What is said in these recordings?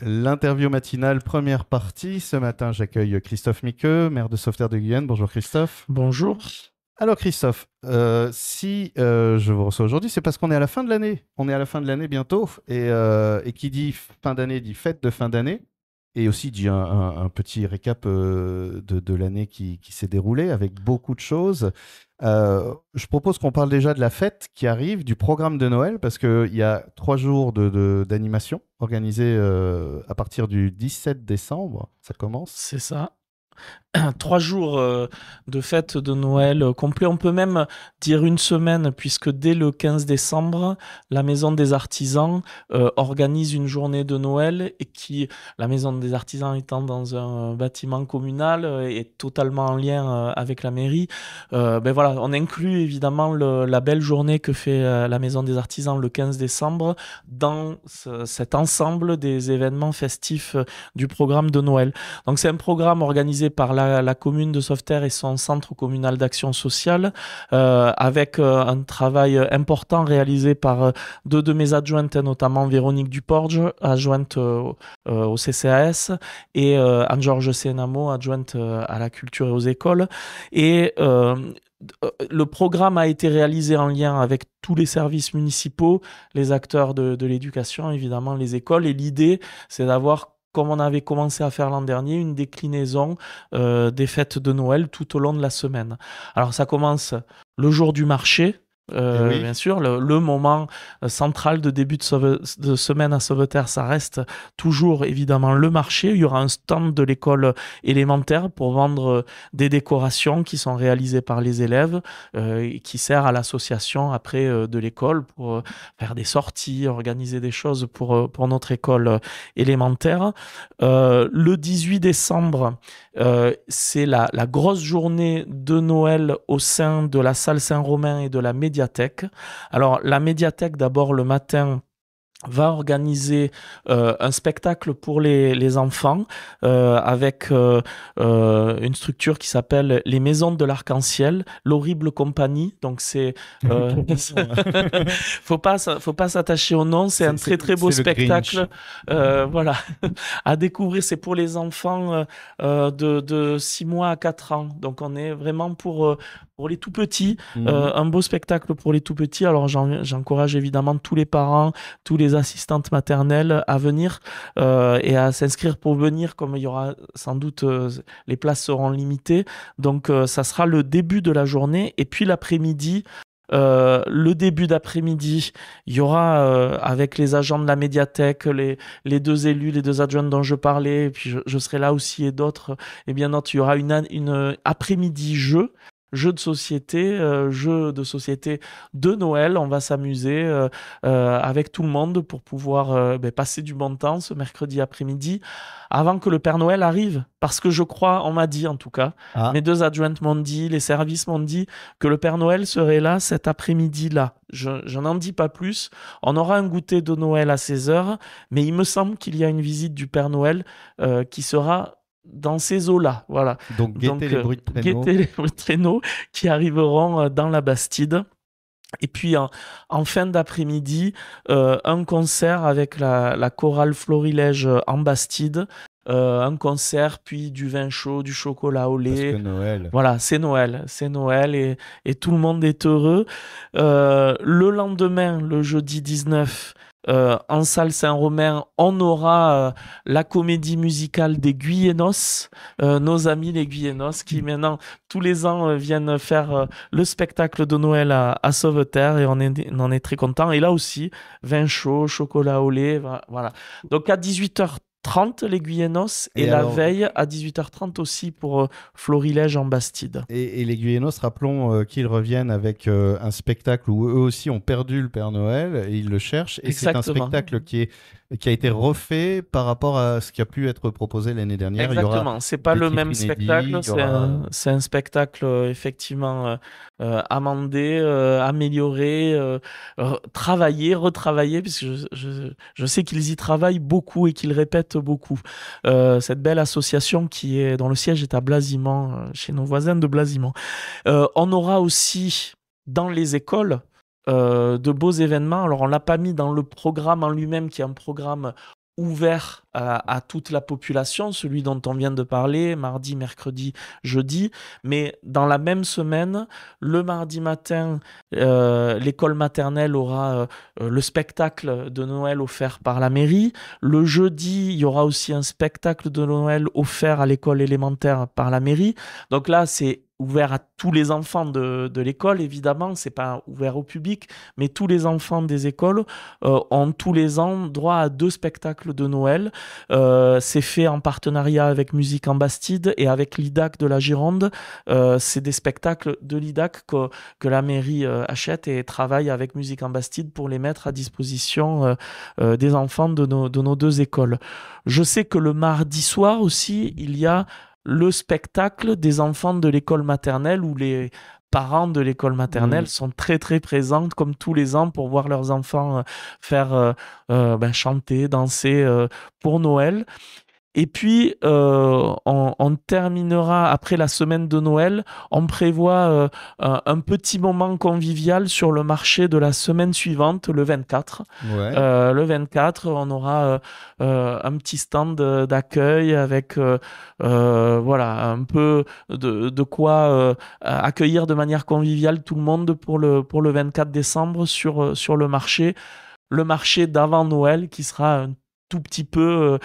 L'interview matinale, première partie. Ce matin, j'accueille Christophe Miqueux, maire de Sauveterre de Guyenne. Bonjour Christophe. Bonjour. Alors Christophe, si je vous reçois aujourd'hui, c'est parce qu'on est à la fin de l'année. On est à la fin de l'année bientôt. Et qui dit fin d'année dit fête de fin d'année. Et aussi dit un petit récap de l'année qui s'est déroulée avec beaucoup de choses. Je propose qu'on parle déjà de la fête qui arrive, du programme de Noël, parce qu'il y a 3 jours d'animation organisés à partir du 17 décembre. Ça commence. C'est ça. 3 jours de fête de Noël complet. On peut même dire une semaine, puisque dès le 15 décembre, la Maison des Artisans organise une journée de Noël la Maison des Artisans étant dans un bâtiment communal, est totalement en lien avec la mairie. Ben voilà, on inclut évidemment la belle journée que fait la Maison des Artisans le 15 décembre dans cet ensemble des événements festifs du programme de Noël. Donc c'est un programme organisé par la commune de Sauveterre et son centre communal d'action sociale, avec un travail important réalisé par deux de mes adjointes, notamment Véronique Duporge, adjointe au CCAS, et Anne-Georges Sénamo, adjointe à la culture et aux écoles. Et le programme a été réalisé en lien avec tous les services municipaux, les acteurs de l'éducation, évidemment les écoles. Et l'idée, c'est d'avoir, comme on avait commencé à faire l'an dernier, une déclinaison des fêtes de Noël tout au long de la semaine. Alors ça commence le jour du marché, Et oui. bien sûr, le moment central de début de semaine à Sauveterre, ça reste toujours évidemment le marché. Il y aura un stand de l'école élémentaire pour vendre des décorations qui sont réalisées par les élèves, et qui sert à l'association après de l'école pour faire des sorties, organiser des choses pour notre école élémentaire. Le 18 décembre, c'est la grosse journée de Noël au sein de la salle Saint-Romain et de la médiathèque. Alors, la médiathèque, d'abord, le matin, va organiser un spectacle pour les enfants, avec une structure qui s'appelle les Maisons de l'Arc-en-Ciel, l'horrible compagnie. Donc c'est faut pas s'attacher au nom. C'est un très très beau C'est le Grinch. spectacle, voilà, à découvrir. C'est pour les enfants de 6 mois à 4 ans. Donc on est vraiment pour les tout petits, Mhm. un beau spectacle pour les tout petits. Alors j'encourage évidemment tous les parents, tous les assistantes maternelles à venir et à s'inscrire pour venir, comme il y aura sans doute, les places seront limitées. Donc ça sera le début de la journée, et puis l'après-midi. Le début d'après-midi, il y aura, avec les agents de la médiathèque, les deux élus, les deux adjoints dont je parlais, et puis je serai là aussi, et d'autres, et bien d'autres. Il y aura une après-midi jeu de société de Noël. On va s'amuser avec tout le monde pour pouvoir passer du bon temps ce mercredi après-midi avant que le Père Noël arrive. Parce que je crois, on m'a dit en tout cas, Ah, mes deux adjointes m'ont dit, les services m'ont dit que le Père Noël serait là cet après-midi-là. Je n'en dis pas plus. On aura un goûter de Noël à 16 heures, mais il me semble qu'il y a une visite du Père Noël qui sera dans ces eaux-là. Voilà. donc guettez Donc, les bruits de traîneau. guettez les traîneaux qui arriveront dans la Bastide. Et puis en fin d'après-midi, un concert avec la chorale Florilège en Bastide. Un concert, puis du vin chaud, du chocolat au Parce que lait. Noël. Voilà, c'est Noël, et tout le monde est heureux. Le lendemain, le jeudi 19, en salle Saint-Romain, on aura la comédie musicale des Guyenos, nos amis les Guyenos, qui maintenant, tous les ans, viennent faire le spectacle de Noël à Sauveterre, et on en est très content. Et là aussi, vin chaud, chocolat au lait, voilà. Donc à 18h30 les Guyenos, et Et la alors, veille à 18h30 aussi pour Florilège en Bastide. et les Guyanos, rappelons qu'ils reviennent avec un spectacle où eux aussi ont perdu le Père Noël et ils le cherchent. Et c'est un Exactement. spectacle qui a été refait par rapport à ce qui a pu être proposé l'année dernière. Il y aura Exactement, c'est pas des le titres même inédits, spectacle, il y aura... c'est un spectacle effectivement amendé, amélioré, travaillé, retravaillé, puisque je sais qu'ils y travaillent beaucoup et qu'ils répètent beaucoup. Cette belle association dont le siège est à Blasimont, chez nos voisins de Blasimont. On aura aussi dans les écoles de beaux événements. Alors on l'a pas mis dans le programme en lui-même, qui est un programme ouvert à toute la population, celui dont on vient de parler, mardi, mercredi, jeudi. Mais dans la même semaine, le mardi matin, l'école maternelle aura le spectacle de Noël offert par la mairie. Le jeudi, il y aura aussi un spectacle de Noël offert à l'école élémentaire par la mairie. Donc là, c'est ouvert à tous les enfants de l'école, évidemment. C'est pas ouvert au public, mais tous les enfants des écoles ont tous les ans droit à 2 spectacles de Noël. C'est fait en partenariat avec Musique en Bastide et avec l'IDAC de la Gironde. C'est des spectacles de l'IDAC que la mairie achète et travaille avec Musique en Bastide pour les mettre à disposition des enfants de nos 2 écoles. Je sais que le mardi soir aussi, il y a le spectacle des enfants de l'école maternelle où les parents de l'école maternelle sont très très présents comme tous les ans pour voir leurs enfants faire chanter, danser pour Noël. Et puis, on terminera, après la semaine de Noël, on prévoit un petit moment convivial sur le marché de la semaine suivante, le 24. Ouais. Le 24, on aura un petit stand d'accueil avec voilà, un peu de quoi accueillir de manière conviviale tout le monde pour le 24 décembre sur le marché. Le marché d'avant Noël qui sera un tout petit peu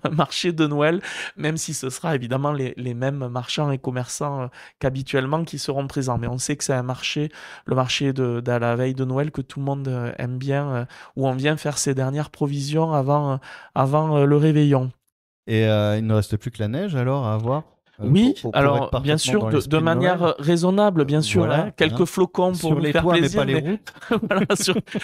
marché de Noël, même si ce sera évidemment les mêmes marchands et commerçants qu'habituellement qui seront présents. Mais on sait que c'est un marché, le marché de la veille de Noël que tout le monde aime bien, où on vient faire ses dernières provisions avant le réveillon. Et il ne reste plus que la neige alors à avoir. Oui, pour alors être bien parfaitement sûr, dans de l'esprit manière Noël. raisonnable, bien sûr. Voilà, hein. Quelques flocons pour sur nous les faire toits, plaisir. mais pas les routes. Voilà,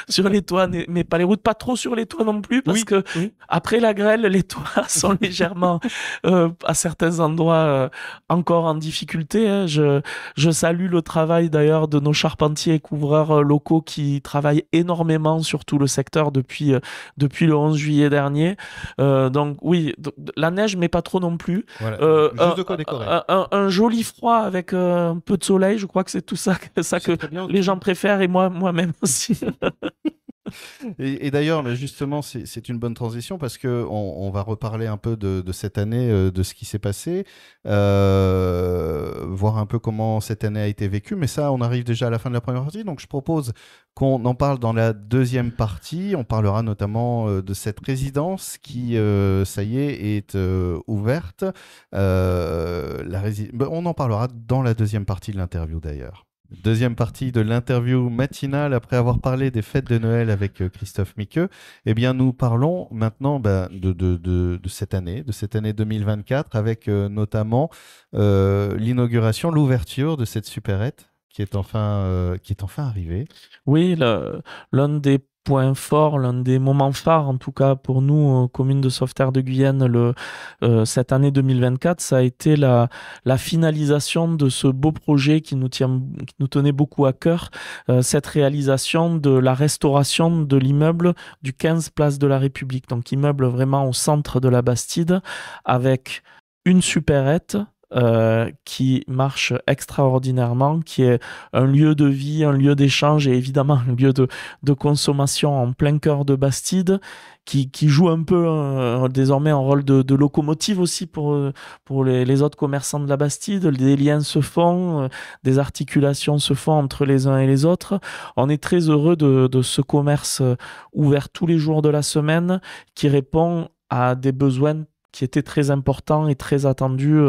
sur les toits, mais pas les routes. Pas trop sur les toits non plus, parce Oui, que oui. après la grêle, les toits sont légèrement, à certains endroits, encore en difficulté. hein. Je salue le travail d'ailleurs de nos charpentiers et couvreurs locaux qui travaillent énormément sur tout le secteur depuis le 11 juillet dernier. Donc oui, la neige, mais pas trop non plus. Voilà. Un, Juste de quoi décorer. un joli froid avec un peu de soleil, je crois que c'est tout ça, que C'est très bien. les gens préfèrent et moi-même aussi. Et d'ailleurs, là, justement, c'est une bonne transition parce que on va reparler un peu de cette année, de ce qui s'est passé, voir un peu comment cette année a été vécue. Mais ça, on arrive déjà à la fin de la première partie. Donc, je propose qu'on en parle dans la deuxième partie. On parlera notamment de cette résidence qui, ça y est ouverte. On en parlera dans la deuxième partie de l'interview d'ailleurs. Deuxième partie de l'interview matinale après avoir parlé des fêtes de Noël avec Christophe Miqueux. Eh bien, nous parlons maintenant de cette année 2024 avec notamment l'inauguration, l'ouverture de cette supérette qui est enfin arrivée. Oui, l'un des points forts, l'un des moments phares, en tout cas pour nous, commune de Sauveterre de Guyenne, cette année 2024, ça a été la finalisation de ce beau projet qui nous tenait beaucoup à cœur, cette réalisation de la restauration de l'immeuble du 15 place de la République, donc immeuble vraiment au centre de la Bastide, avec une supérette, qui marche extraordinairement, qui est un lieu de vie, un lieu d'échange et évidemment un lieu de consommation en plein cœur de Bastide, qui joue un peu désormais un rôle de locomotive aussi pour les autres commerçants de la Bastide. Des liens se font, des articulations se font entre les uns et les autres. On est très heureux de ce commerce ouvert tous les jours de la semaine qui répond à des besoins qui était très important et très attendu.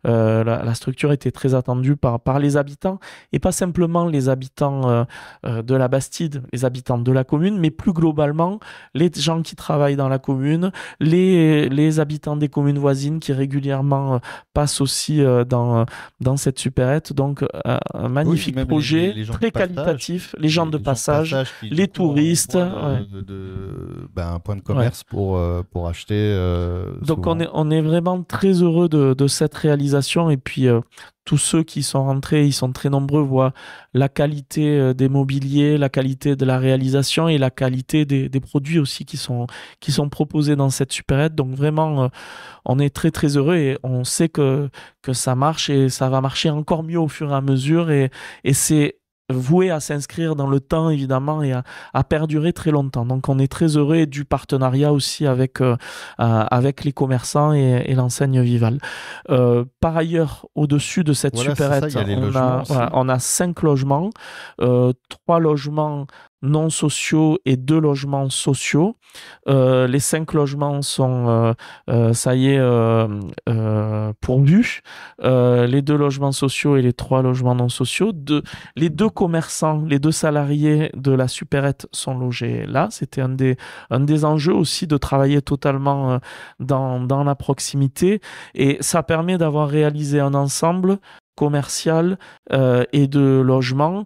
La structure était très attendue par les habitants, et pas simplement les habitants de la Bastide, les habitants de la commune, mais plus globalement les gens qui travaillent dans la commune, les habitants des communes voisines qui régulièrement passent aussi dans cette supérette. Donc un magnifique projet, les gens très de passage, qualitatif, les gens de passage, qui, les du coup, ont touristes. un point de commerce pour acheter. Donc souvent. on est vraiment très heureux de cette réalisation, et puis tous ceux qui sont rentrés, ils sont très nombreux, voient la qualité des mobiliers, la qualité de la réalisation et la qualité des produits aussi qui sont proposés dans cette supérette. Donc vraiment, on est très très heureux et on sait que ça marche et ça va marcher encore mieux au fur et à mesure, et c'est voué à s'inscrire dans le temps, évidemment, et à perdurer très longtemps. Donc, on est très heureux du partenariat aussi avec les commerçants et l'enseigne Vival. Par ailleurs, au-dessus de cette supérette, on a 5 logements, 3 logements non sociaux et 2 logements sociaux. Les 5 logements sont, ça y est, pourvus. Les 2 logements sociaux et les 3 logements non sociaux. Les 2 commerçants, les 2 salariés de la supérette sont logés là. C'était un des enjeux aussi de travailler totalement dans la proximité. Et ça permet d'avoir réalisé un ensemble commercial et de logement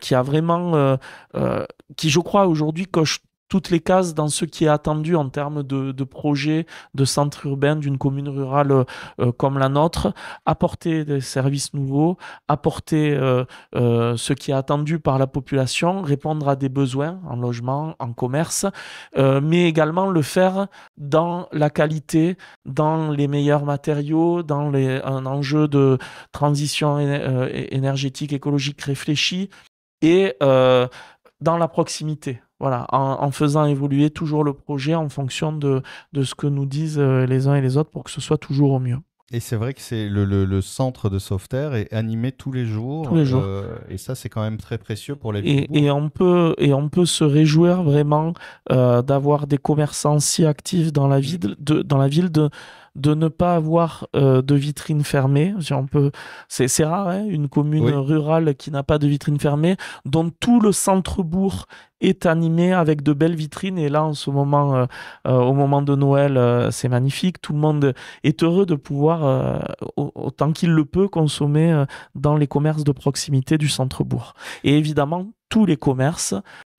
qui a vraiment qui je crois aujourd'hui coche toutes les cases dans ce qui est attendu en termes de projet de centre urbain d'une commune rurale comme la nôtre, apporter des services nouveaux, apporter ce qui est attendu par la population, répondre à des besoins en logement, en commerce, mais également le faire dans la qualité, dans les meilleurs matériaux, dans un enjeu de transition énergétique, écologique réfléchi et dans la proximité. Voilà, en faisant évoluer toujours le projet en fonction de ce que nous disent les uns et les autres pour que ce soit toujours au mieux. Et c'est vrai que c'est le centre de Sauveterre est animé tous les jours. Tous les jours. Et ça, c'est quand même très précieux pour la ville. Et on peut se réjouir vraiment d'avoir des commerçants si actifs dans la ville, de ne pas avoir de vitrine fermée. C'est rare, hein, une commune rurale qui n'a pas de vitrine fermée, dont tout le centre-bourg est animé avec de belles vitrines. Et là, en ce moment, au moment de Noël, c'est magnifique. Tout le monde est heureux de pouvoir, autant qu'il le peut, consommer dans les commerces de proximité du centre-bourg. Et évidemment, tous les commerces,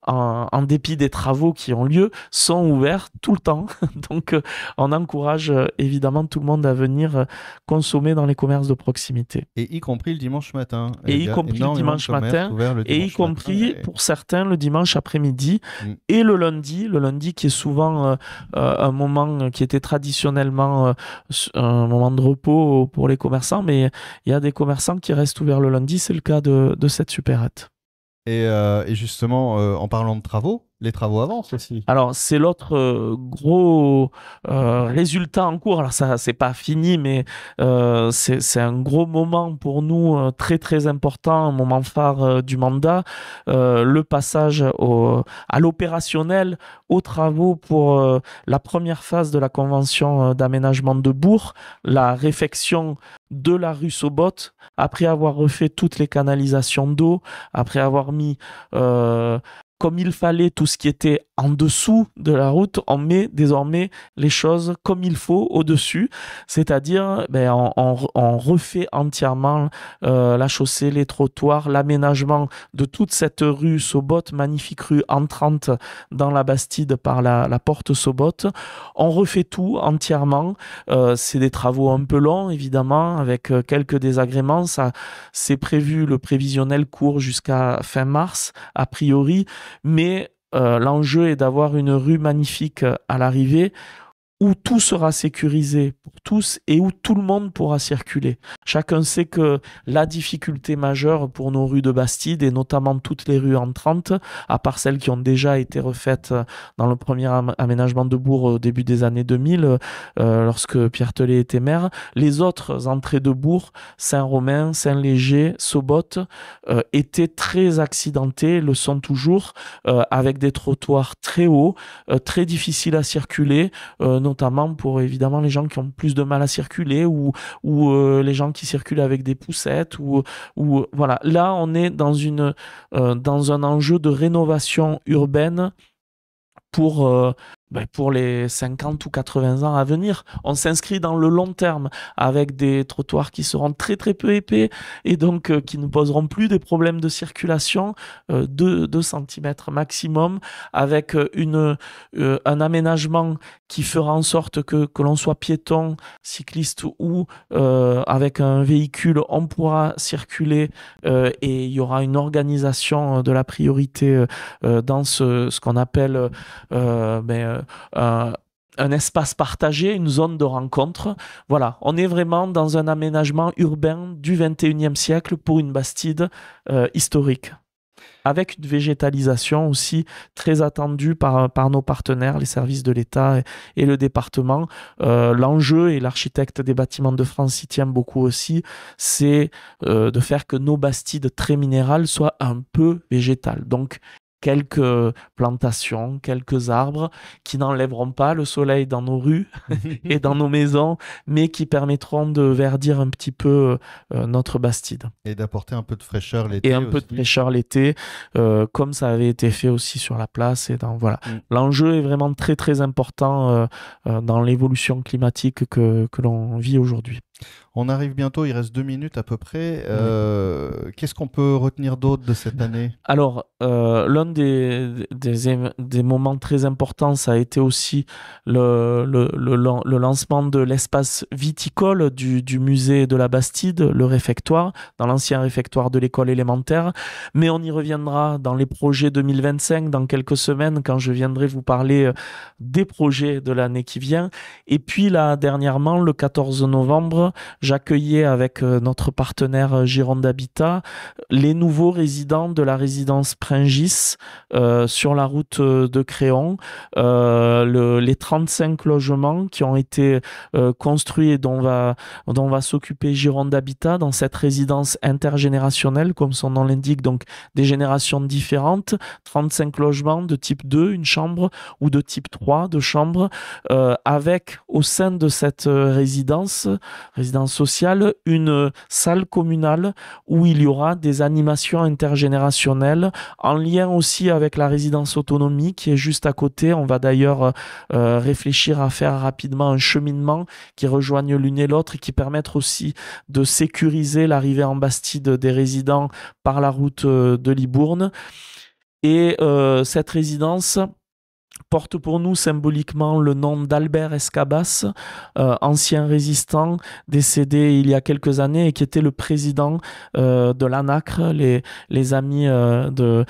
en dépit des travaux qui ont lieu, sont ouverts tout le temps. Donc, on encourage évidemment tout le monde à venir consommer dans les commerces de proximité. Et y compris le dimanche matin. Et y compris le dimanche matin. Et y compris, pour certains, le dimanche après-midi. Et le lundi qui est souvent un moment qui était traditionnellement un moment de repos pour les commerçants. Mais il y a des commerçants qui restent ouverts le lundi. C'est le cas de cette supérette. Et justement, en parlant de travaux, les travaux avancent aussi. Alors, c'est l'autre gros résultat en cours. Alors, ça, c'est pas fini, mais c'est un gros moment pour nous, très, très important, un moment phare du mandat. Le passage à l'opérationnel, aux travaux pour la première phase de la convention d'aménagement de Bourg, la réfection de la rue Sobot, après avoir refait toutes les canalisations d'eau, après avoir mis comme il fallait tout ce qui était en dessous de la route, on met désormais les choses comme il faut au-dessus, c'est-à-dire on refait entièrement la chaussée, les trottoirs, l'aménagement de toute cette rue Sobot, magnifique rue entrante dans la Bastide par la porte Sobot. On refait tout entièrement. C'est des travaux un peu longs, évidemment, avec quelques désagréments. Ça, c'est prévu, le prévisionnel court jusqu'à fin mars, a priori. Mais l'enjeu est d'avoir une rue magnifique à l'arrivée où tout sera sécurisé pour tous et où tout le monde pourra circuler. Chacun sait que la difficulté majeure pour nos rues de Bastide, et notamment toutes les rues entrantes, à part celles qui ont déjà été refaites dans le premier aménagement de Bourg au début des années 2000, lorsque Pierre Tellet était maire, les autres entrées de Bourg, Saint-Romain, Saint-Léger, Sobot, étaient très accidentées, le sont toujours, avec des trottoirs très hauts, très difficiles à circuler, notamment pour évidemment les gens qui ont plus de mal à circuler ou les gens qui circulent avec des poussettes ou voilà. Là, on est dans un enjeu de rénovation urbaine pour les 50 ou 80 ans à venir. On s'inscrit dans le long terme avec des trottoirs qui seront très très peu épais et donc qui ne poseront plus des problèmes de circulation, 2 cm maximum, avec un aménagement qui fera en sorte que l'on soit piéton, cycliste ou avec un véhicule, on pourra circuler et il y aura une organisation de la priorité dans ce qu'on appelle un espace partagé, une zone de rencontre. Voilà, on est vraiment dans un aménagement urbain du 21e siècle pour une Bastide historique, avec une végétalisation aussi très attendue par nos partenaires, les services de l'État et le département. L'enjeu, et l'architecte des Bâtiments de France y tient beaucoup aussi, c'est de faire que nos Bastides très minérales soient un peu végétales. Donc, quelques plantations, quelques arbres qui n'enlèveront pas le soleil dans nos rues et dans nos maisons, mais qui permettront de verdir un petit peu notre Bastide. Et d'apporter un peu de fraîcheur l'été Et un peu aussi. de fraîcheur l'été, comme ça avait été fait aussi sur la place. Voilà. L'enjeu est vraiment très très important dans l'évolution climatique que l'on vit aujourd'hui. On arrive bientôt, il reste 2 minutes à peu près. Qu'est-ce qu'on peut retenir d'autre de cette année? Alors, l'un des moments très importants, ça a été aussi le lancement de l'espace viticole du musée de la Bastide, le réfectoire, dans l'ancien réfectoire de l'école élémentaire. Mais on y reviendra dans les projets 2025, dans quelques semaines, quand je viendrai vous parler des projets de l'année qui vient. Et puis là, dernièrement, le 14 novembre, j'accueillais avec notre partenaire Gironde Habitat les nouveaux résidents de la résidence Pringis sur la route de Créon. Les 35 logements qui ont été construits et dont va s'occuper Gironde Habitat dans cette résidence intergénérationnelle, comme son nom l'indique, donc des générations différentes, 35 logements de type 2, une chambre, ou de type 3, deux chambres, avec au sein de cette résidence sociale, une salle communale où il y aura des animations intergénérationnelles en lien aussi avec la résidence autonomie qui est juste à côté. On va d'ailleurs réfléchir à faire rapidement un cheminement qui rejoigne l'une et l'autre et qui permettre aussi de sécuriser l'arrivée en Bastide des résidents par la route de Libourne. Et cette résidence porte pour nous symboliquement le nom d'Albert Escabas, ancien résistant décédé il y a quelques années et qui était le président de l'ANACRE, les amis de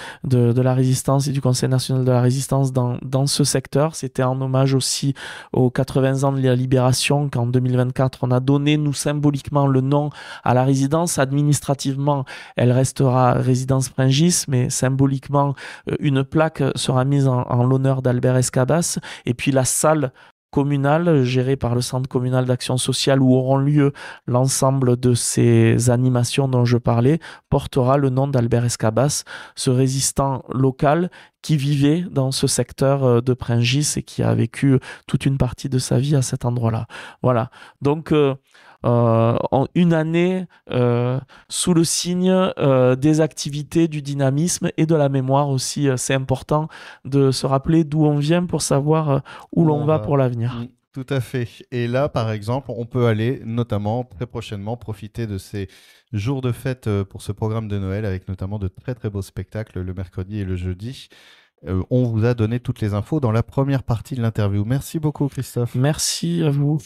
la résistance et du Conseil national de la résistance dans ce secteur. C'était en hommage aussi aux 80 ans de la libération qu'en 2024 on a donné nous symboliquement le nom à la résidence. Administrativement, elle restera résidence Pringis, mais symboliquement une plaque sera mise en l'honneur d'Albert Escabas, et puis la salle communale gérée par le Centre communal d'action sociale où auront lieu l'ensemble de ces animations dont je parlais portera le nom d'Albert Escabas, ce résistant local qui vivait dans ce secteur de Pringis et qui a vécu toute une partie de sa vie à cet endroit-là. Voilà, donc en une année sous le signe des activités, du dynamisme et de la mémoire aussi. C'est important de se rappeler d'où on vient pour savoir où l'on va pour l'avenir. Tout à fait. Et là, par exemple, on peut aller notamment très prochainement profiter de ces jours de fête pour ce programme de Noël avec notamment de très très beaux spectacles le mercredi et le jeudi. On vous a donné toutes les infos dans la première partie de l'interview. Merci beaucoup, Christophe. Merci à vous.